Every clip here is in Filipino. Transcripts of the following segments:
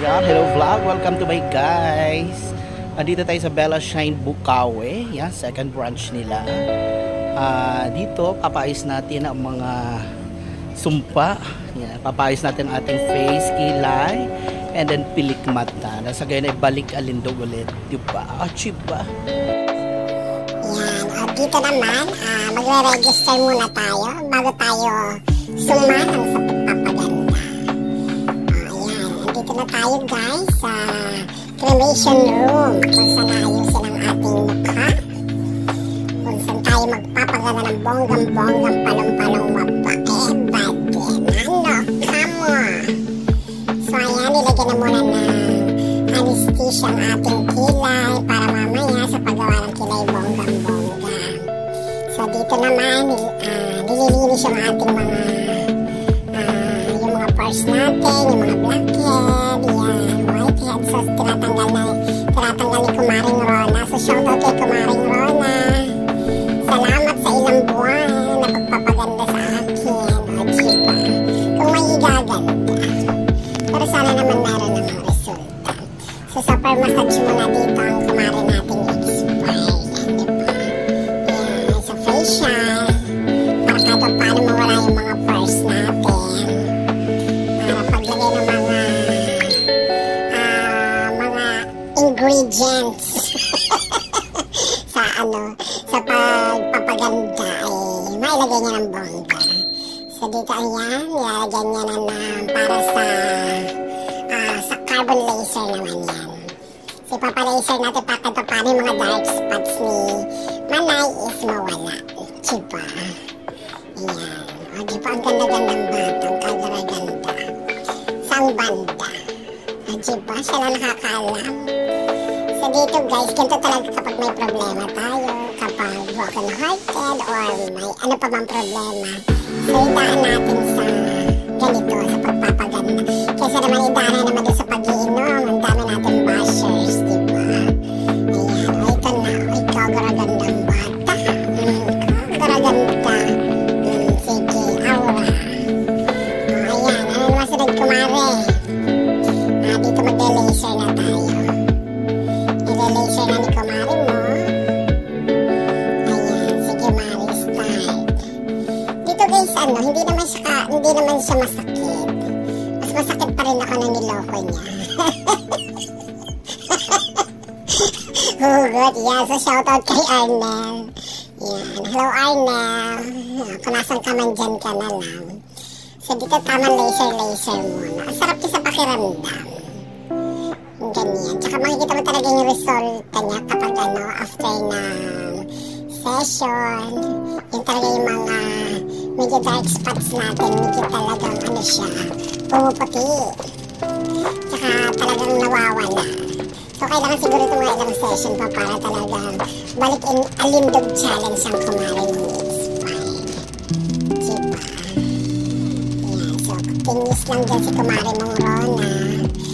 Yeah, hello vlog. Welcome to my guys. Andito tayo sa Bella Shine Bukawi. Yan, second branch nila. Dito, papayos natin ang mga sumpa. Yan, papayos natin ang ating face, kilay, and then pilik mata. Nasa gayon ay balik alindog ulit. Diba? Chiba. Yan. Dito naman, magre-register muna tayo bago tayo sumanang sa pagpapaganda. Dito na tayo guys sa cremation room kung saan ayusin ang ating mukha, kung saan tayo magpapaganda ng bonggang-bonggang palong-palong mapae bade. Come on! So ayan, nilagyan na muna ng anesthesia ang ating kilay para mamaya sa paggawa ng kilay bonggang-bongga. So dito naman nililinis yung ating mga pores natin, yung mga blackhead, yan, whitehead. So tinatanggal ni Kumaring Rona. So shoutout kay Kumaring Rona. Salamat sa ilang buwan na pagpapaganda sa akin. O diba? Kung may igaganda. Pero sana naman meron ng resulta. So super massage muna dito ang Kumaring nating expire. Yan, diba? Yan, sa facial. Para kahit paano mawala yung mga pores natin. Ingredients sa pagpapaganda mailagay niya ng bongga. So dito ayan, nilalagyan niya na para sa carbon laser naman yan. So ipapalaser natin para kahit paano yung mga dark spots ni Manay is mawala. Diba? Ayan. O diba, ang ganda-gandang bata, ang kagara-ganda. Sang banda. O diba, siya lang nakakaalam. So dito guys, ganito talaga kapag may problema tayo, kapag broken hearted or may ano pa bang problema. So idaan natin sa ganito, sa pagpapaganda. Kaysa naman idaan na naman sa pag-iinom, ang dami natin bashers, diba? Ayan, o ito na, o kagara-gandang bata. Kagara-ganda. Sige, aura. O ayan, ano naman sunod kumare? Dito mag-laser na tayo. Laser na ni Kumari mo. Ayan, sige Mari, start. Dito guys, hindi naman siya masakit. Mas masakit pa rin ako na niloko niya. Hugot, yeah. So shoutout kay Arnel. Yan, hello Arnel. Kung nasan ka man dyan ka na lang. So dito tamang laser muna. Ang sarap niya sa pakiramdam. Ganyan. Tsaka makikita mo talaga yung resulta niya kapag after ng session. Yung talaga yung mga medyo dark spots natin, medyo talagang siya, pumuputi. Tsaka talagang nawawala. So kailangan siguro itong mga ilang session pa para talagang balik in alindog challenge ang Kumaring mong expire. Diba? Yeah, so continuous lang dyan si Kumaring mong Rona.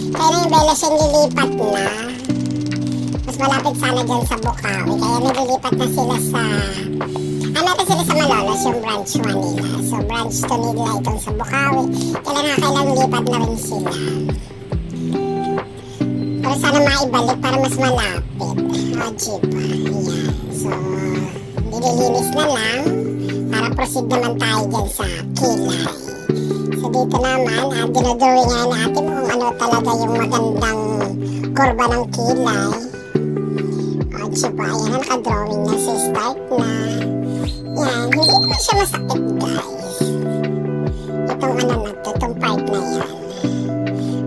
Kaya na yung Bella Shine lilipat na. Mas malapit sana dyan sa Bukawi. Kaya nililipat na sila sa... natin sila sa Malolos, yung branch 1 nila. So branch 2 nila itong sa Bukawi. Kailangan lipat na rin sila. Pero sana maibalik para mas malapit. O, diba? Ayan. So, nililinis na lang. Para proceed naman tayo dyan sa kilay. So dito naman, dinodrawing nga natin kung ano talaga yung magandang kurba ng kilay. O diba, ayan, nakadrawing na si start na. Yan, hindi naman siya masakit guys. Itong na to, itong part na yan.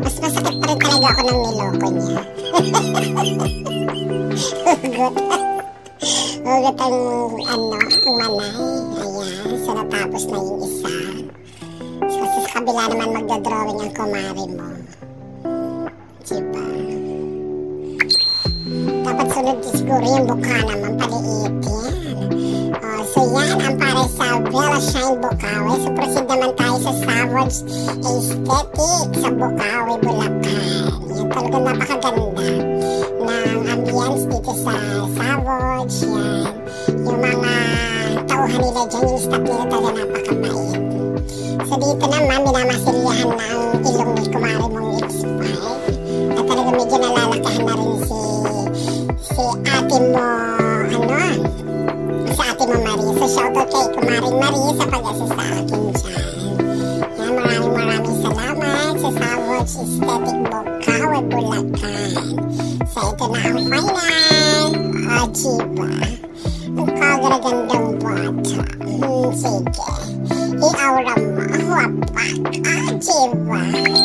Mas masakit pa rin talaga ako ng niloko niya. Hugot ang ang Manay. Ayan, so natapos na yung isa. So sa kabila naman magdadrawing ang Kumari mo. Diba? Dapat sunod siguro yung mukha naman, paliit yan. So yan ang para sa Bella Shine Bukawi. So proceed naman tayo sa Savage Aesthetic sa Bukawi, Bulacan. Yan talaga napakaganda ng ambience dito sa Savage. Yan. Yung mga tauhan nila dyan, yung staff nila talaga napakabait. So dito naman, minamasilyahan na ang ilong ni Kumari mong expire. Maring Marie sa pag-assist sa akin dyan. Yan, maraming salamat sa Savage Aesthetic Bukawe, Bulacan. So ito na ang final. Diba? Ang kagandang bata. Sige. I-aura mo. Wapak. Diba?